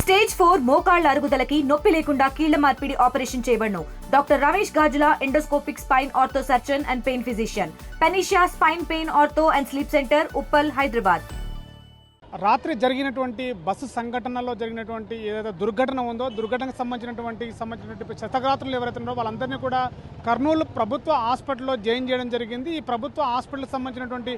Stage 4 మోకాళ్ల అరుగుదలకి నొప్పి లేకుండా కీళ్ల మార్పిడి ఆపరేషన్ చేయబడును. Doctor Ramesh Gajula, endoscopic spine ortho surgeon and pain physician, Panacea spine pain ortho and sleep centre, Uppal, Hyderabad. రాత్రి జరిగినటువంటి బస్సు సంఘటనలో జరిగినటువంటి ఏదైతే దుర్ఘటన ఉందో దుర్ఘటనకు సంబంధించినటువంటి క్షతగాత్రులు ఎవరైతే ఉన్నారో వాళ్ళందరినీ కూడా కర్నూలు ప్రభుత్వ హాస్పిటల్లో జాయిన్ చేయడం జరిగింది. ఈ ప్రభుత్వ హాస్పిటల్కి సంబంధించినటువంటి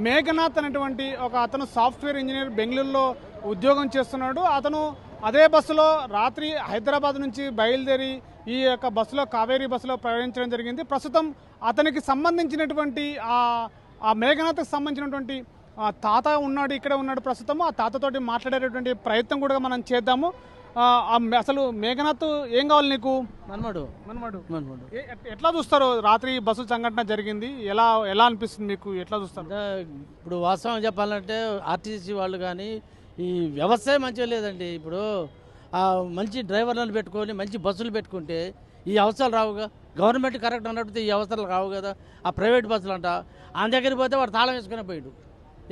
మేఘనాథ్ అనేటువంటి అతను సాఫ్ట్వేర్ ఇంజనీర్, బెంగళూరులో ఉద్యోగం చేస్తున్నాడు. అతను అదే బస్సులో రాత్రి హైదరాబాద్ నుంచి బయలుదేరి ఈ యొక్క బస్సులో కావేరీ బస్సులో ప్రయాణించడం జరిగింది. ప్రస్తుతం అతనికి సంబంధించినటువంటి ఆ మేఘనాథ్కి సంబంధించినటువంటి తాత ఉన్నాడు, ఇక్కడే ఉన్నాడు ప్రస్తుతం. ఆ తాతతోటి మాట్లాడేటటువంటి ప్రయత్నం కూడా మనం చేద్దాము. అసలు మేఘనాథ్ ఏం కావాలి నీకు? మనమాడు. ఎట్లా చూస్తారు? రాత్రి బస్సు సంఘటన జరిగింది, ఎలా అనిపిస్తుంది మీకు? ఎట్లా చూస్తారు? ఇప్పుడు వాస్తవం చెప్పాలంటే ఆర్టీసీ వాళ్ళు కానీ ఈ వ్యవస్థే మంచిగా లేదండి. ఇప్పుడు మంచి డ్రైవర్లను పెట్టుకొని మంచి బస్సులు పెట్టుకుంటే ఈ అవసరాలు రావుగా. గవర్నమెంట్ కరెక్ట్ అన్నట్టు ఈ అవసరాలు రావు కదా. ఆ ప్రైవేట్ బస్సులు అంట ఆయన దగ్గరికి పోతే వాడు తాళం వేసుకుని పోయాడు.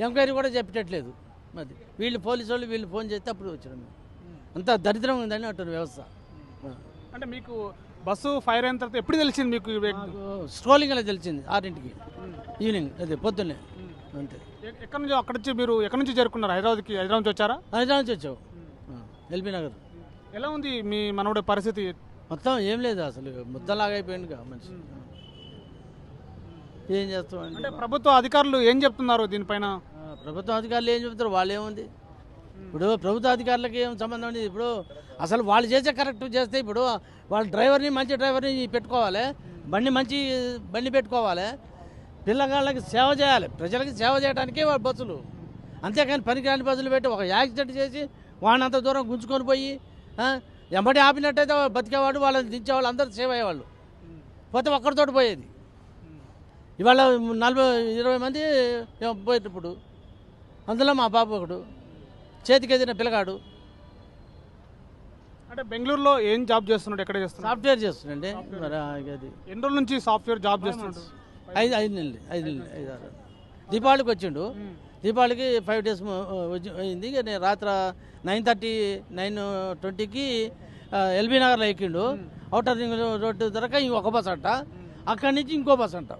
ఎంక్వైరీ కూడా చెప్పేటట్లేదు. మరి పోలీసు వాళ్ళు వీళ్ళు ఫోన్ చేస్తే అప్పుడు వచ్చారు. అంత దరిద్రం ఉందని అంటారు వ్యవస్థ. అంటే మీకు బస్సు ఫైర్ అయిన తర్వాత ఎప్పుడు తెలిసింది మీకు? స్ట్రోలింగ్లో తెలిసింది 6ంటికి ఈవినింగ్, అదే పొద్దున్నే. అంతే. ఎక్కడి నుంచి అక్కడ నుంచి మీరు ఎక్కడి నుంచి చేరుకున్నారు? హైదరాబాద్ నుంచి వచ్చారా? హైదరాబాద్ నుంచి వచ్చావు. ఎల్బీ నగర్. ఎలా ఉంది మీ మనోడి పరిస్థితి? మొత్తం ఏం లేదు, అసలు ముద్దలాగైపోయిందిగా మనిషి. ఏం చేస్తాం అంటే ప్రభుత్వ అధికారులు ఏం చెప్తున్నారు దీనిపైన? ప్రభుత్వ అధికారులు ఏం చెప్తారు? వాళ్ళు ఏముంది ఇప్పుడు ప్రభుత్వ అధికారులకి ఏం సంబంధం ఉంది? ఇప్పుడు అసలు వాళ్ళు చేసే కరెక్ట్ చేస్తే ఇప్పుడు వాళ్ళ డ్రైవర్ని మంచి డ్రైవర్ని పెట్టుకోవాలి, మంచి బండి పెట్టుకోవాలి, పిల్లగాళ్ళకి సేవ చేయాలి, ప్రజలకి సేవ చేయడానికే వాళ్ళ బస్సులు. అంతేకాని పనికిరాని బస్సులు పెట్టి ఒక యాక్సిడెంట్ చేసి వాడిని అంత దూరం గుంజుకొని పోయి ఎంబడి ఆపినట్టయితే బతికేవాడు, వాళ్ళని దించేవాళ్ళు అందరూ సేవ్ అయ్యేవాళ్ళు. పోతే ఒక్కడితోటి పోయేది. ఇవాళ 20 మంది పోయేటప్పుడు అందులో మా బాబు ఒకడు, చేతికి ఎదిన పిల్లగాడు. అంటే బెంగళూరులో ఏం జాబ్ చేస్తున్నాడు? ఎక్కడ చేస్తున్నాడు? సాఫ్ట్వేర్ చేస్తున్నాండి. మరి అది ఎన్ని రోజుల నుంచి సాఫ్ట్వేర్ జాబ్ చేస్తున్నాడు? 5 నెలలు. దీపావళికి వచ్చిండు. దీపావళికి 5 days అయింది. నేను రాత్రి 9:20కి ఎల్బీ నగర్లో ఎక్కిండు. అవుటర్ రింగ్ రోడ్డు దొరక ఇంకొక బస్ అంట, అక్కడి నుంచి ఇంకో బస్ అంట.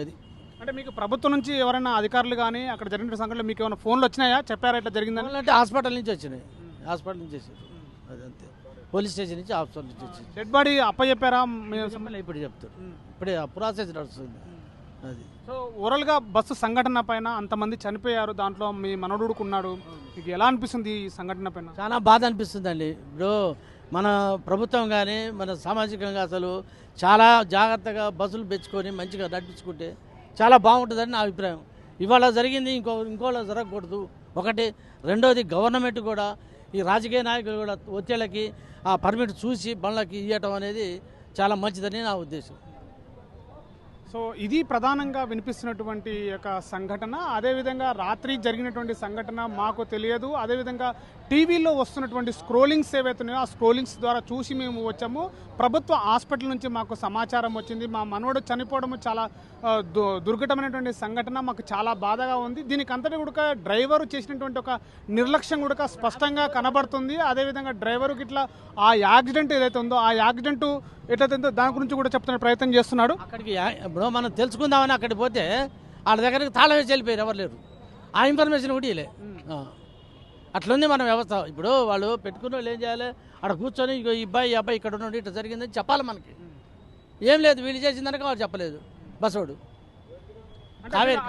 అది అంటే మీకు ప్రభుత్వం నుంచి ఎవరైనా అధికారులు కానీ అక్కడ జరిగిన సంఘటనలో మీకు ఏమైనా ఫోన్లు వచ్చినాయా? చెప్పారా ఇట్లా జరిగిందని? అంటే హాస్పిటల్ నుంచి వచ్చినాయి. హాస్పిటల్ నుంచి వచ్చారు. అది అంతే. పోలీస్ స్టేషన్ నుంచి, హాస్పిటల్ నుంచి వచ్చి డెడ్ బాడీ అప్పచెప్పారా? ఇప్పుడు చెప్తారు. ఇప్పుడే ప్రాసెస్ నడుస్తుంది. అది. సో ఓవరాల్గా బస్సు సంఘటన పైన అంతమంది చనిపోయారు, దాంట్లో మీ మనోడు ఉన్నాడు. మీకు ఎలా అనిపిస్తుంది ఈ సంఘటన పైన? చాలా బాధ అనిపిస్తుందండి. ఇప్పుడు మన ప్రభుత్వం కానీ మన సామాజికంగా అసలు చాలా జాగ్రత్తగా బస్సులు పెంచుకొని మంచిగా నడిపించుకుంటే చాలా బాగుంటుందని నా అభిప్రాయం. ఇవాళ జరిగింది ఇంకోలా జరగకూడదు ఒకటి. రెండోది గవర్నమెంట్ కూడా ఈ రాజకీయ నాయకులు కూడా ఒత్తిళ్ళకి ఆ పర్మిట్ చూసి బండ్లకి ఇవ్వటం అనేది చాలా మంచిదని నా ఉద్దేశం. సో ఇది ప్రధానంగా వినిపిస్తున్నటువంటి యొక్క సంఘటన. అదేవిధంగా రాత్రి జరిగినటువంటి సంఘటన మాకు తెలియదు. అదేవిధంగా టీవీలో వస్తున్నటువంటి స్క్రోలింగ్స్ ఏవైతున్నాయో ఆ స్క్రోలింగ్స్ ద్వారా చూసి మేము వచ్చాము. ప్రభుత్వ హాస్పిటల్ నుంచి మాకు సమాచారం వచ్చింది. మా మనోడు చనిపోవడం చాలా దుర్ఘటమైనటువంటి సంఘటన. మాకు చాలా బాధగా ఉంది. దీనికి అంతటి కూడా డ్రైవరు చేసినటువంటి ఒక నిర్లక్ష్యం కూడా స్పష్టంగా కనబడుతుంది. అదేవిధంగా డ్రైవరుకి ఇట్లా ఆ యాక్సిడెంట్ ఏదైతే ఉందో ఆ యాక్సిడెంట్ ఎట్లయితే దాని గురించి కూడా చెప్తున్న ప్రయత్నం చేస్తున్నాడు. అక్కడికి ఇప్పుడు మనం తెలుసుకుందామని అక్కడికి పోతే వాళ్ళ దగ్గరికి తాళం వేసి వెళ్ళిపోయారు, ఎవరు లేరు. ఆ ఇన్ఫర్మేషన్ కూడా ఇలే. అట్లుంది మన వ్యవస్థ. ఇప్పుడు వాళ్ళు పెట్టుకున్న వాళ్ళు ఏం చేయాలి? అక్కడ కూర్చొని ఈ అబ్బాయి ఇక్కడ ఉన్నాడు, ఇట్లా జరిగిందని చెప్పాలి. మనకి ఏం లేదు, వీళ్ళు చేసిందనక వాళ్ళు చెప్పలేదు. బస్సోడు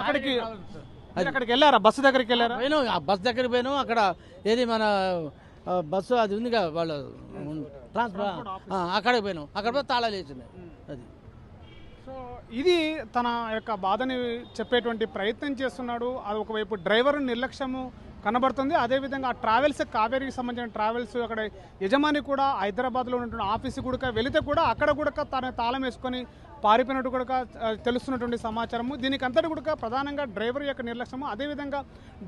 అక్కడికి వెళ్ళారా? బస్సు దగ్గరికి వెళ్ళారా? పోయినా, ఆ బస్ దగ్గరికి పోయినాం. అక్కడ ఏది మన బస్సు అది ఉందిగా వాళ్ళ ట్రాన్స్పోర్ట్, అక్కడికి పోయినాం. అక్కడ పోయి తాళాలు వేసినాయి. అది. సో ఇది తన యొక్క బాధని చెప్పేటువంటి ప్రయత్నం చేస్తున్నాడు. అది ఒకవైపు డ్రైవర్ నిర్లక్ష్యము కనబడుతుంది. అదేవిధంగా ఆ ట్రావెల్స్, కావేరీకి సంబంధించిన ట్రావెల్స్ అక్కడ యజమాని కూడా హైదరాబాద్లో ఉన్నటువంటి ఆఫీసు కూడా వెళితే కూడా అక్కడ కూడా తన తాళం వేసుకొని పారిపోయినట్టు కూడా తెలుస్తున్నటువంటి సమాచారము. దీనికి అంతటి కూడా ప్రధానంగా డ్రైవర్ యొక్క నిర్లక్ష్యము, అదేవిధంగా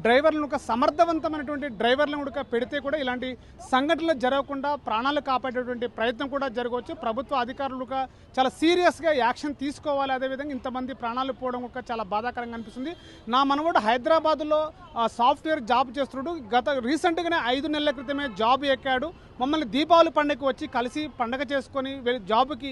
డ్రైవర్లను ఒక సమర్థవంతమైనటువంటి డ్రైవర్లను కూడా పెడితే కూడా ఇలాంటి సంఘటనలు జరగకుండా ప్రాణాలు కాపాడేటువంటి ప్రయత్నం కూడా జరగవచ్చు. ప్రభుత్వ అధికారులు చాలా సీరియస్గా యాక్షన్ తీసుకోవాలి. అదేవిధంగా ఇంతమంది ప్రాణాలు పోవడం కూడా చాలా బాధాకరంగా అనిపిస్తుంది. నా మనవడు హైదరాబాద్లో సాఫ్ట్వేర్ జాబ్ చేస్తున్నాడు. రీసెంట్గానే 5 నెలల క్రితమే జాబ్ ఎక్కాడు. మమ్మల్ని దీపావళి పండుగకి వచ్చి కలిసి పండగ చేసుకొని జాబ్కి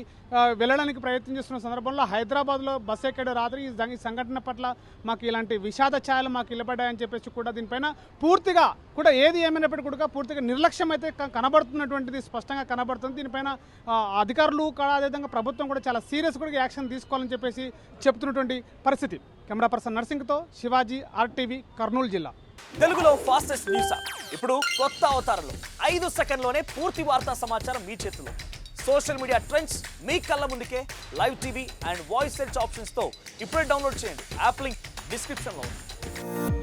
వెళ్ళడానికి ప్రయత్నం చేస్తున్న సందర్భంలో హైదరాబాద్లో బస్సు ఎక్కాడు రాత్రి. ఈ సంఘటన పట్ల మాకు ఇలాంటి విషాద ఛాయలు మాకు ఇళ్ళపడ్డాయని చెప్పేసి కూడా దీనిపైన పూర్తిగా కూడా ఏది ఏమైనప్పటికీ కూడా పూర్తిగా నిర్లక్ష్యం అయితే కనబడుతున్నటువంటిది స్పష్టంగా కనబడుతుంది. దీనిపైన అధికారులు కూడా అదేవిధంగా ప్రభుత్వం కూడా చాలా సీరియస్ కూడా యాక్షన్ తీసుకోవాలని చెప్పేసి చెప్తున్నటువంటి పరిస్థితి. కెమెరా పర్సన్ నర్సింగ్తో శివాజీ, RTV, కర్నూలు జిల్లా. తెలుగులో ఫాస్టెస్ట్ న్యూస్ యాప్ ఇప్పుడు కొత్త అవతారంలో 5 సెకండ్లోనే పూర్తి వార్తా సమాచారం మీ చేతిలో. సోషల్ మీడియా ట్రెండ్స్ మీ కళ్ళ ముందుకే live TV and voice search ఆప్షన్స్తో ఇప్పుడే డౌన్లోడ్ చేయండి. యాప్ లింక్ డిస్క్రిప్షన్లో ఉంది.